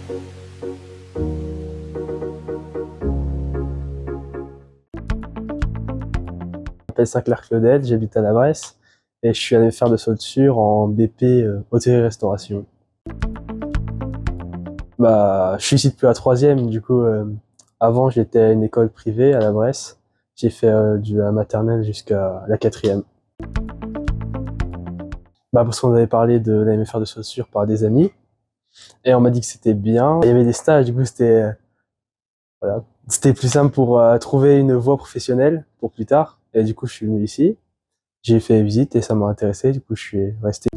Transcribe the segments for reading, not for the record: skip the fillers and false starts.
Je m'appelle Saint-Clair-Claudel, j'habite à la Bresse et je suis allé faire de soldure en BP hôtellerie-restauration. Je suis ici depuis la troisième, du coup avant j'étais à une école privée à la Bresse. J'ai fait de la maternelle jusqu'à la quatrième. Parce qu'on avait parlé de l'année faire de soldure par des amis et on m'a dit que c'était bien. Il y avait des stages, du coup voilà, c'était plus simple pour trouver une voie professionnelle pour plus tard. Et du coup je suis venu ici. J'ai fait visite et ça m'a intéressé, du coup je suis resté.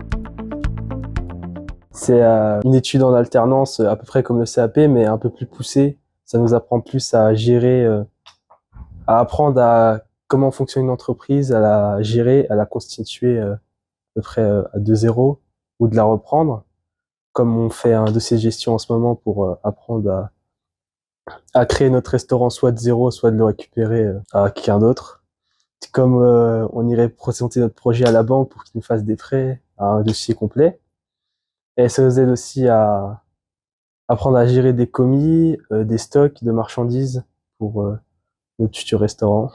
C'est une étude en alternance à peu près comme le CAP mais un peu plus poussée. Ça nous apprend plus à gérer, à apprendre à comment fonctionne une entreprise, à la gérer, à la constituer à peu près de zéro ou de la reprendre. Comme on fait un dossier de gestion en ce moment pour apprendre à créer notre restaurant soit de zéro, soit de le récupérer à quelqu'un d'autre. Comme on irait présenter notre projet à la banque pour qu'il nous fasse des prêts, un dossier complet. Et ça nous aide aussi à apprendre à gérer des commis, des stocks de marchandises pour notre futur restaurant.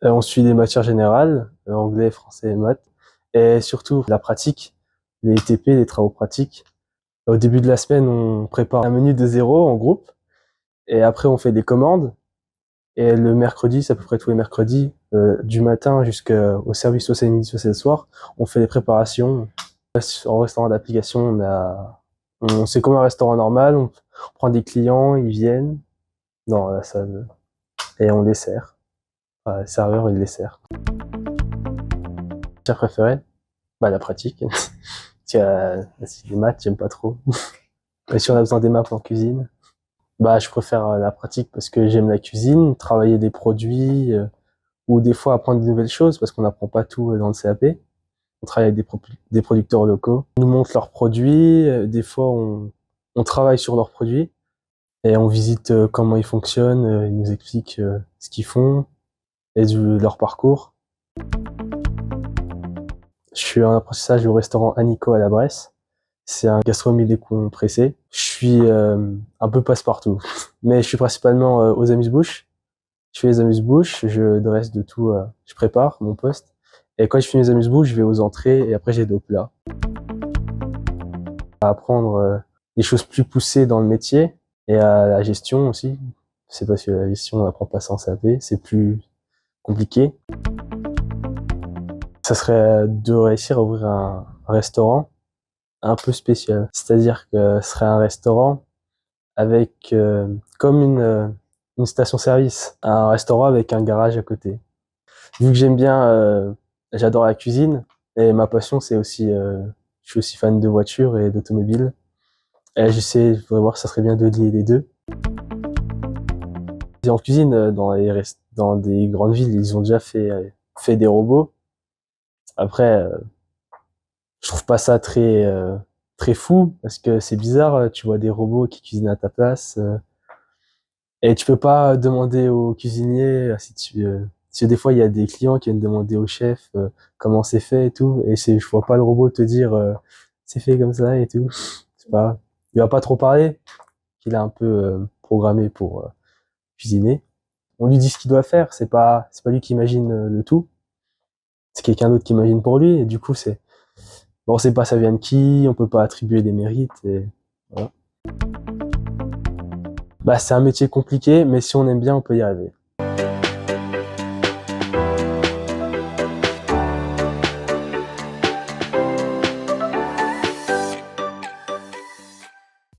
On suit des matières générales, anglais, français et maths. Et surtout la pratique, les TP, les travaux pratiques. Au début de la semaine, on prépare un menu de zéro en groupe. Et après, on fait des commandes. Et le mercredi, c'est à peu près tous les mercredis, du matin jusqu'au service, soit c'est le midi, soit c'est le soir, on fait les préparations. En restaurant d'application, c'est comme un restaurant normal, on prend des clients, ils viennent dans la salle et on les sert. Enfin, le serveur, il les sert. Matière préférée? La pratique. Les maths, j'aime pas trop. Et si on a besoin des maths en cuisine, je préfère la pratique parce que j'aime la cuisine, travailler des produits, ou des fois apprendre de nouvelles choses parce qu'on n'apprend pas tout dans le CAP. On travaille avec des producteurs locaux. Ils nous montrent leurs produits, des fois on travaille sur leurs produits et on visite comment ils fonctionnent, ils nous expliquent ce qu'ils font et leur parcours. Je suis en apprentissage au restaurant Anico à la Bresse. C'est un gastronomie décompressé. Je suis un peu passe-partout, mais je suis principalement aux amuse-bouches. Je fais les amuse-bouches, je dresse de tout, je prépare mon poste. Et quand je finis les amuse-bouches, je vais aux entrées et après j'ai des plats. À apprendre des choses plus poussées dans le métier et à la gestion aussi. C'est parce que la gestion, on n'apprend pas ça en CAP, c'est plus compliqué. Ça serait de réussir à ouvrir un restaurant un peu spécial. C'est-à-dire que ce serait un restaurant avec comme une station-service, un restaurant avec un garage à côté. Vu que j'aime bien, j'adore la cuisine et ma passion c'est aussi, je suis aussi fan de voitures et d'automobiles. Et je voudrais voir, ça serait bien de lier les deux. Et en cuisine, dans des grandes villes, ils ont déjà fait des robots. Après, je trouve pas ça très fou parce que c'est bizarre, tu vois des robots qui cuisinent à ta place. Et tu peux pas demander au cuisinier si des fois il y a des clients qui viennent demander au chef comment c'est fait et tout, et je vois pas le robot te dire c'est fait comme ça et tout. Il va pas trop parler, qu'il est un peu programmé pour cuisiner. On lui dit ce qu'il doit faire, c'est pas lui qui imagine le tout, c'est quelqu'un d'autre qui imagine pour lui, et du coup on sait pas ça vient de qui, on peut pas attribuer des mérites, et voilà. C'est un métier compliqué, mais si on aime bien, on peut y arriver.